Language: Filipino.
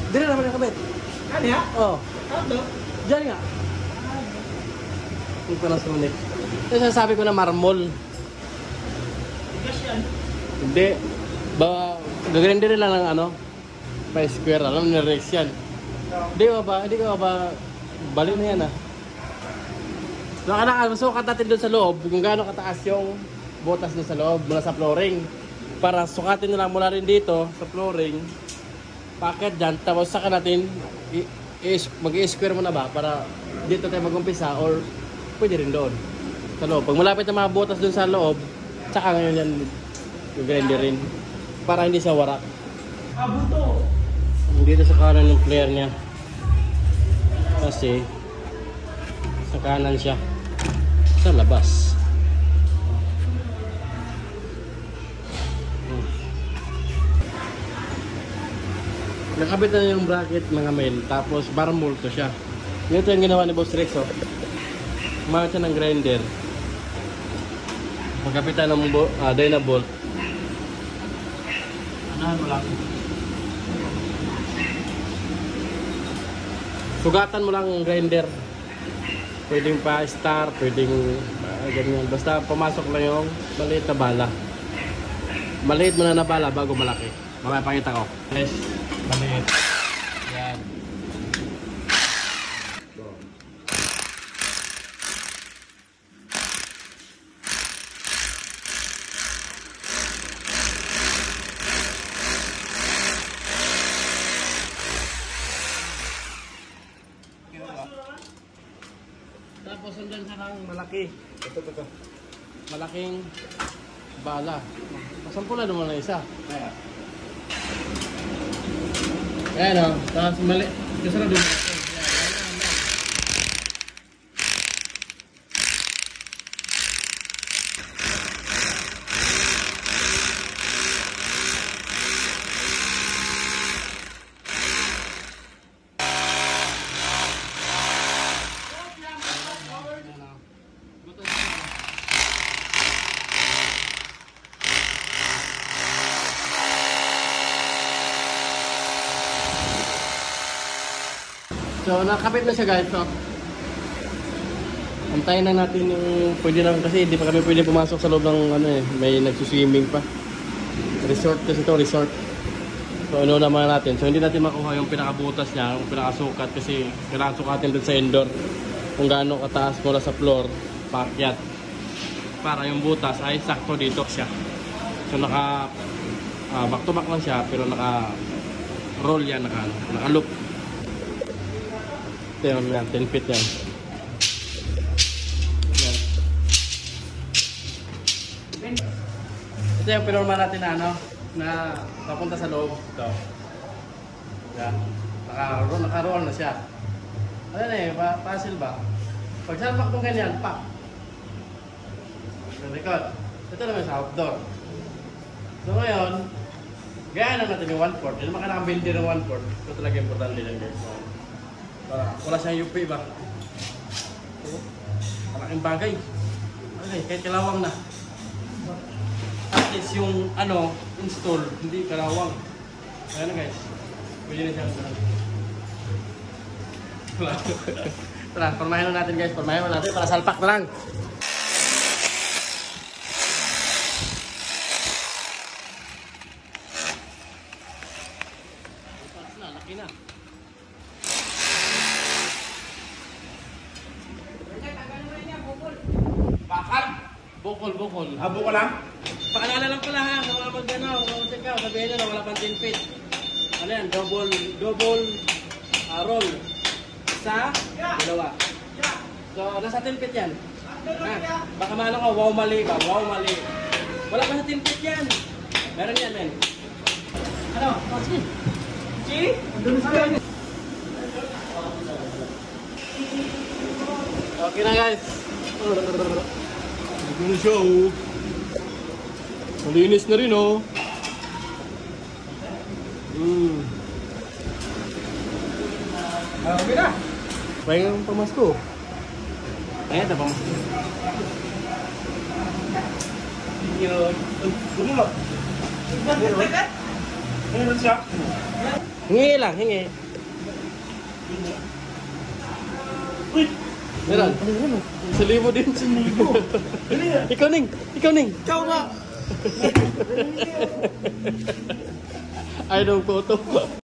Dili naman yung kabit. Ano ya? Oo. Ano? Diyan nga. Hindi ko na sumunod. Kasi sabi ko na marmol. Tigas yan. Hindi. Gagawin din lang ng ano. Pa square. Alam na rex yan. Hindi ko ba balik na yan ah. So sukat natin doon sa loob kung gaano kataas yung butas doon sa loob mula sa flooring. Para sukatin na lang mula rin dito sa flooring. Packet dyan. Tapos saka natin mag-i-square muna ba para dito tayo mag-umpisa or pwede rin doon sa loob. Pag malapit na mga butas doon sa loob, saka ngayon yan i-grinder rin para hindi siya warak. Abuto. Dito sa kanan yung flare niya kasi sa kanan siya sa labas. Nakabit na yung bracket mga men, tapos marmol to siya. Ito yung ginawa ni Boss Rex, oh. Kumakas siya ng grinder. Magkapitan ng dynabolt. Anahan mo lang. Sugatan mo lang ang grinder. Pwedeng pa star, pwedeng ganyan. Basta pumasok lang yung maliit na bala. Maliit mo na bala bago malaki. Mamaya pakita ko. Yes, maliit. Yan. Tapos andyan siya ng malaki. Ito. Malaking bala. Masampulan naman na isa. Ayan o. Tapos mali. Kasi na doon. So, nakapit na siya guys. So, antayin na natin yung pwede lang kasi hindi pa kami pwede pumasok sa loob ng ano eh. May nagsuswimming pa. Resort kasi ito, resort. So, ano naman natin. So, hindi natin makuha yung pinakabutas niya, yung pinakasukat kasi kailangan sukatin dun sa indoor. Kung gaano kataas mula sa floor, paakyat. Para yung butas ay sakto dito siya. So, back to back lang siya pero naka-roll yan, naka-loop. Ito yun, 10 feet yan. Ito yung pinorma natin na ano, na papunta sa loob. Ito. Yan. Naka-roll na siya. Ano na eh, puzzle ba? Pag salpak itong ganyan, pak. Yung record. Ito naman sa outdoor. So ngayon, gaya na natin yung 1/4. Hindi naman ka nakabindi ng 1/4. Ito talaga importante lang guys. Wala siyang UP ba? Malaking bagay. Okay, kahit kalawang na. At least yung ano, install, hindi kalawang. Ayan na guys. Pwede na siyang tara, formahin natin guys. Formahin natin para salpak na lang. Laki na. Bukol. Habo ko lang? Pakilala lang pala ha, sa mga mag-ano, check out, sabihin nyo na wala pang 10 feet. Ano yan, double roll. Isa, dalawa. So, nasa 10 feet yan. Ha, baka malo ka, wow mali ba, wow mali. Wala pa sa 10 feet yan. Meron yan, men. Ano? Chi? Andun sa yan. Okay na guys. Ano siya oh. Malinis na rin oh. Okay na. Pahinga ang pamasko. Ayan na pamasko. Gumulot. Meron siya. Hingi lang, hingi. Uy! Meron. Sa libo din. Ikaw Ning. Ikaw Ning. Ikaw nga! Ay, nung photo.